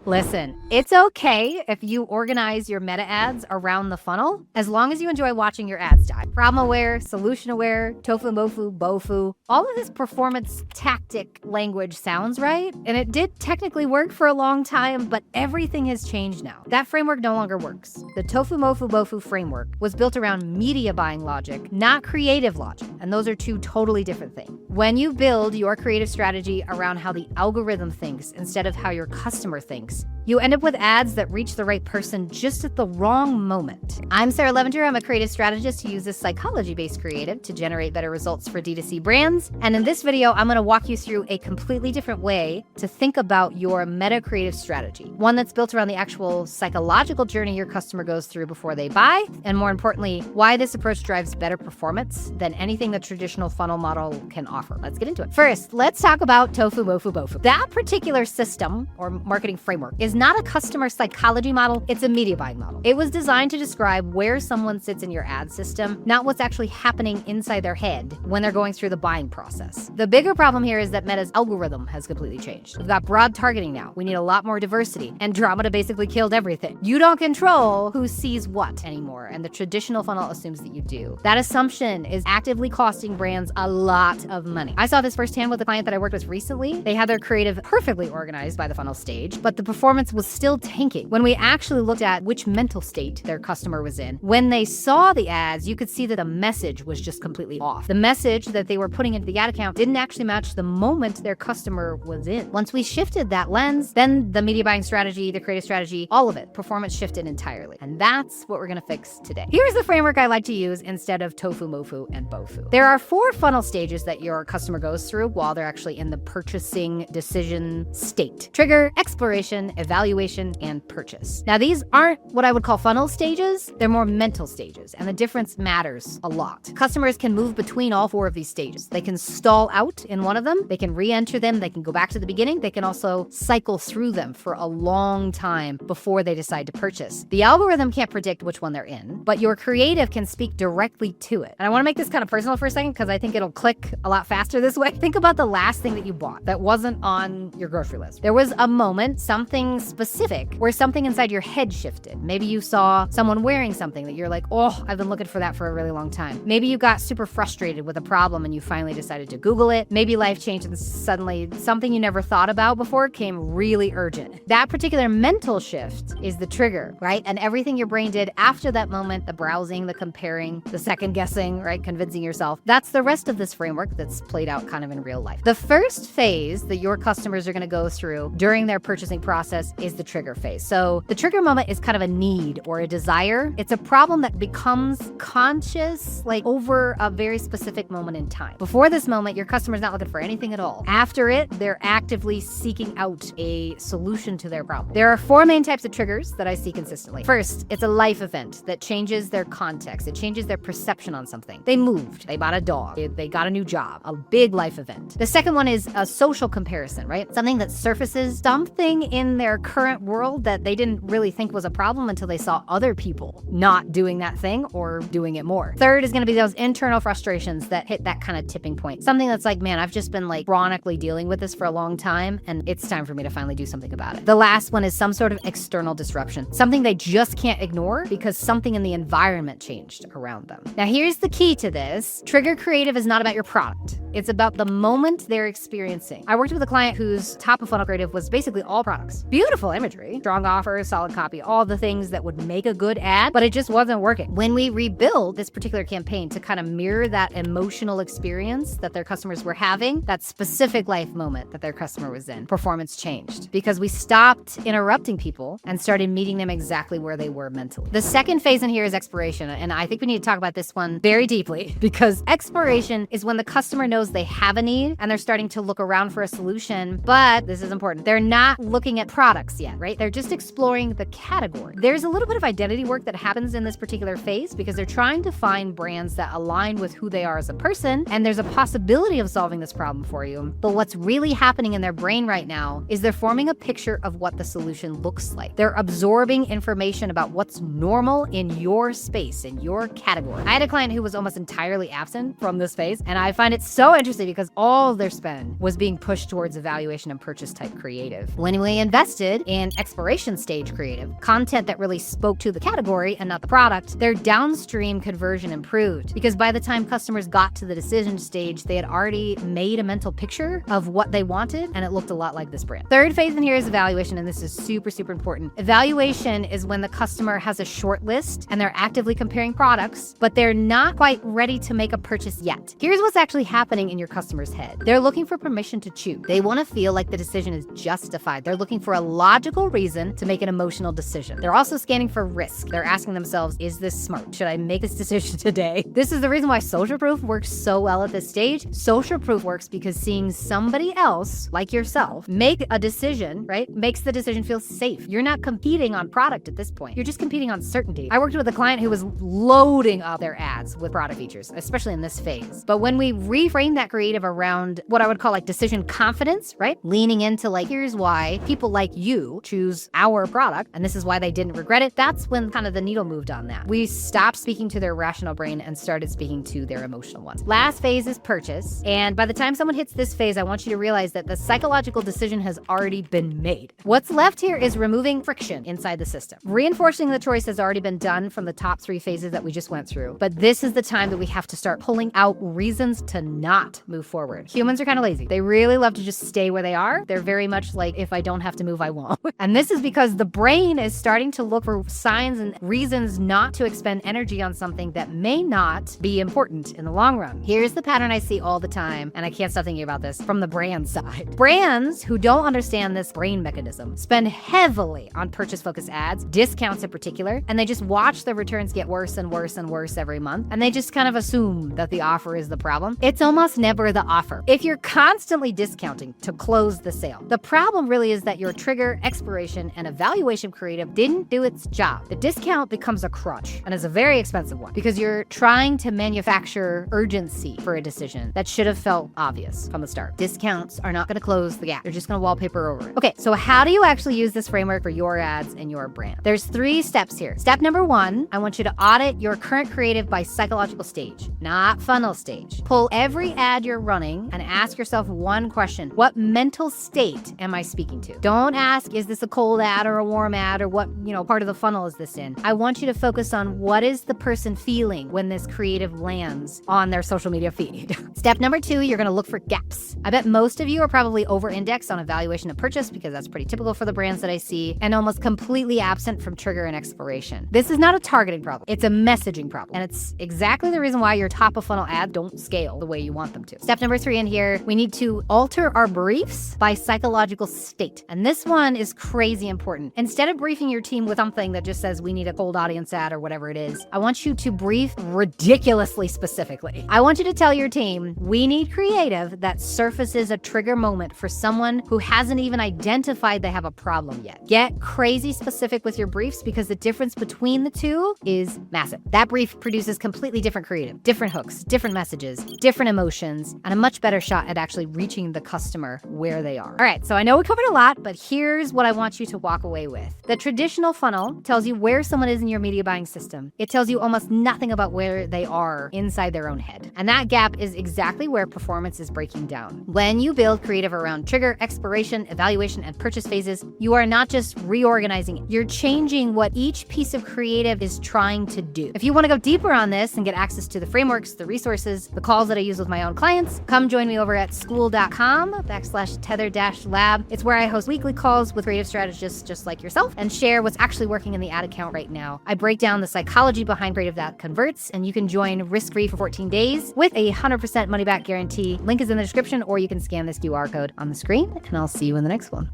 Listen, it's okay if you organize your meta ads around the funnel, as long as you enjoy watching your ads die. Problem aware, solution aware, TOFU, MOFU, BOFU, all of this performance tactic language sounds right, and it did technically work for a long time, but everything has changed now. That framework no longer works. The TOFU, MOFU, BOFU framework was built around media buying logic, not creative logic, and those are two totally different things. When you build your creative strategy around how the algorithm thinks instead of how your customer thinks, you end up with ads that reach the right person just at the wrong moment. I'm Sarah Levinger. I'm a creative strategist who uses psychology-based creative to generate better results for D2C brands. And in this video, I'm gonna walk you through a completely different way to think about your meta creative strategy. One that's built around the actual psychological journey your customer goes through before they buy, and more importantly, why this approach drives better performance than anything the traditional funnel model can offer. Let's get into it. First, let's talk about TOFU, MOFU, BOFU. That particular system or marketing framework is not a customer psychology model, it's a media buying model. It was designed to describe where someone sits in your ad system, not what's actually happening inside their head when they're going through the buying process. The bigger problem here is that Meta's algorithm has completely changed. We've got broad targeting now. We need a lot more diversity, and Andromeda basically killed everything. You don't control who sees what anymore, and the traditional funnel assumes that you do. That assumption is actively costing brands a lot of money. I saw this firsthand with a client that I worked with recently. They had their creative perfectly organized by the funnel stage, but the performance was still tanking. When we actually looked at which mental state their customer was in, when they saw the ads, you could see that the message was just completely off. The message that they were putting into the ad account didn't actually match the moment their customer was in. Once we shifted that lens, then the media buying strategy, the creative strategy, all of it, performance shifted entirely. And that's what we're gonna fix today. Here's the framework I like to use instead of TOFU, MOFU, and BOFU. There are 4 funnel stages that your customer goes through while they're actually in the purchasing decision state: trigger, exploration, evaluation, and purchase. Now, these aren't what I would call funnel stages, they're more mental stages, and the difference matters a lot. Customers can move between all 4 of these stages. They can stall out in one of them, they can re-enter them, they can go back to the beginning, they can also cycle through them for a long time before they decide to purchase. The algorithm can't predict which one they're in, but your creative can speak directly to it. And I wanna make this kind of personal for a second because I think it'll click a lot faster this way. Think about the last thing that you bought that wasn't on your grocery list. There was a moment, something specific, where something inside your head shifted. Maybe you saw someone wearing something that you're like, oh, I've been looking for that for a really long time. Maybe you got super frustrated with a problem and you finally decided to Google it. Maybe life changed and suddenly something you never thought about before came really urgent. That particular mental shift is the trigger, right? And everything your brain did after that moment, the browsing, the comparing, the second guessing, right? Convincing yourself, that's the rest of this framework that's played out kind of in real life. The first phase that your customers are gonna go through during their purchasing process is the trigger phase. So the trigger moment is kind of a need or a desire. It's a problem that becomes conscious like over a very specific moment in time. Before this moment, your customer's not looking for anything at all. After it, they're actively seeking out a solution to their problem. There are 4 main types of triggers that I see consistently. First, it's a life event that changes their context. It changes their perception on something. They moved, they bought a dog, they got a new job, a big life event. The second one is a social comparison, right? Something that surfaces something in their current world that they didn't really think was a problem until they saw other people not doing that thing or doing it more. Third is gonna be those internal frustrations that hit that kind of tipping point. Something that's like, man, I've just been like chronically dealing with this for a long time and it's time for me to finally do something about it. The last one is some sort of external disruption, something they just can't ignore because something in the environment changed around them. Now, here's the key to this. Trigger creative is not about your product. It's about the moment they're experiencing. I worked with a client whose top of funnel creative was basically all products. Beautiful imagery, strong offer, solid copy, all the things that would make a good ad, but it just wasn't working. When we rebuilt this particular campaign to kind of mirror that emotional experience that their customers were having, that specific life moment that their customer was in, performance changed because we stopped interrupting people and started meeting them exactly where they were mentally. The second phase in here is exploration, and I think we need to talk about this one very deeply because exploration is when the customer knows they have a need and they're starting to look around for a solution, but this is important. They're not looking at products yet, right? They're just exploring the category. There's a little bit of identity work that happens in this particular phase because they're trying to find brands that align with who they are as a person, and there's a possibility of solving this problem for you. But what's really happening in their brain right now is they're forming a picture of what the solution looks like. They're absorbing information about what's normal in your space, in your category. I had a client who was almost entirely absent from this phase, and I find it so so interesting because all their spend was being pushed towards evaluation and purchase type creative. When we invested in exploration stage creative, content that really spoke to the category and not the product, their downstream conversion improved because by the time customers got to the decision stage, they had already made a mental picture of what they wanted and it looked a lot like this brand. Third phase in here is evaluation, and this is super, super important. Evaluation is when the customer has a short list and they're actively comparing products, but they're not quite ready to make a purchase yet. Here's what's actually happening in your customer's head. They're looking for permission to choose. They want to feel like the decision is justified. They're looking for a logical reason to make an emotional decision. They're also scanning for risk. They're asking themselves, is this smart? Should I make this decision today? This is the reason why social proof works so well at this stage. Social proof works because seeing somebody else, like yourself, make a decision, right, makes the decision feel safe. You're not competing on product at this point. You're just competing on certainty. I worked with a client who was loading up their ads with product features, especially in this phase. But when we reframe that creative around what I would call like decision confidence, right? Leaning into like, here's why people like you choose our product, and this is why they didn't regret it. That's when kind of the needle moved on that. We stopped speaking to their rational brain and started speaking to their emotional ones. Last phase is purchase. And by the time someone hits this phase, I want you to realize that the psychological decision has already been made. What's left here is removing friction inside the system. Reinforcing the choice has already been done from the top 3 phases that we just went through. But this is the time that we have to start pulling out reasons to not move forward. Humans are kind of lazy. They really love to just stay where they are. They're very much like, if I don't have to move, I won't. And this is because the brain is starting to look for signs and reasons not to expend energy on something that may not be important in the long run. Here's the pattern I see all the time, and I can't stop thinking about this from the brand side. Brands who don't understand this brain mechanism spend heavily on purchase-focused ads, discounts in particular, and they just watch the returns get worse and worse and worse every month, and they just kind of assume that the offer is the problem. It's almost never the offer. If you're constantly discounting to close the sale, the problem really is that your trigger, expiration, and evaluation creative didn't do its job. The discount becomes a crutch and is a very expensive one because you're trying to manufacture urgency for a decision that should have felt obvious from the start. Discounts are not going to close the gap. You're just going to wallpaper over it. Okay, so how do you actually use this framework for your ads and your brand? There's 3 steps here. Step number 1, I want you to audit your current creative by psychological stage, not funnel stage. Pull every ad you're running and ask yourself one question. What mental state am I speaking to? Don't ask, is this a cold ad or a warm ad or what, part of the funnel is this in? I want you to focus on what is the person feeling when this creative lands on their social media feed. Step number 2, you're going to look for gaps. I bet most of you are probably over-indexed on evaluation and purchase because that's pretty typical for the brands that I see, and almost completely absent from trigger and exploration. This is not a targeting problem. It's a messaging problem. And it's exactly the reason why your top of funnel ads don't scale the way you want them to. Step number 3 in here, we need to alter our briefs by psychological state. And this one is crazy important. Instead of briefing your team with something that just says we need a cold audience ad or whatever it is, I want you to brief ridiculously specifically. I want you to tell your team, we need creative that surfaces a trigger moment for someone who hasn't even identified they have a problem yet. Get crazy specific with your briefs because the difference between the two is massive. That brief produces completely different creative, different hooks, different messages, different emotions, and a much better shot at actually reaching the customer where they are. All right, so I know we covered a lot, but here's what I want you to walk away with. The traditional funnel tells you where someone is in your media buying system. It tells you almost nothing about where they are inside their own head. And that gap is exactly where performance is breaking down. When you build creative around trigger, exploration, evaluation, and purchase phases, you are not just reorganizing it. You're changing what each piece of creative is trying to do. If you want to go deeper on this and get access to the frameworks, the resources, the calls that I use with my own clients, come join me over at school.com/tether-lab. It's where I host weekly calls with creative strategists just like yourself and share what's actually working in the ad account right now. I break down the psychology behind creative that converts, and you can join risk-free for 14 days with a 100% money-back guarantee. Link is in the description, or you can scan this QR code on the screen, and I'll see you in the next one.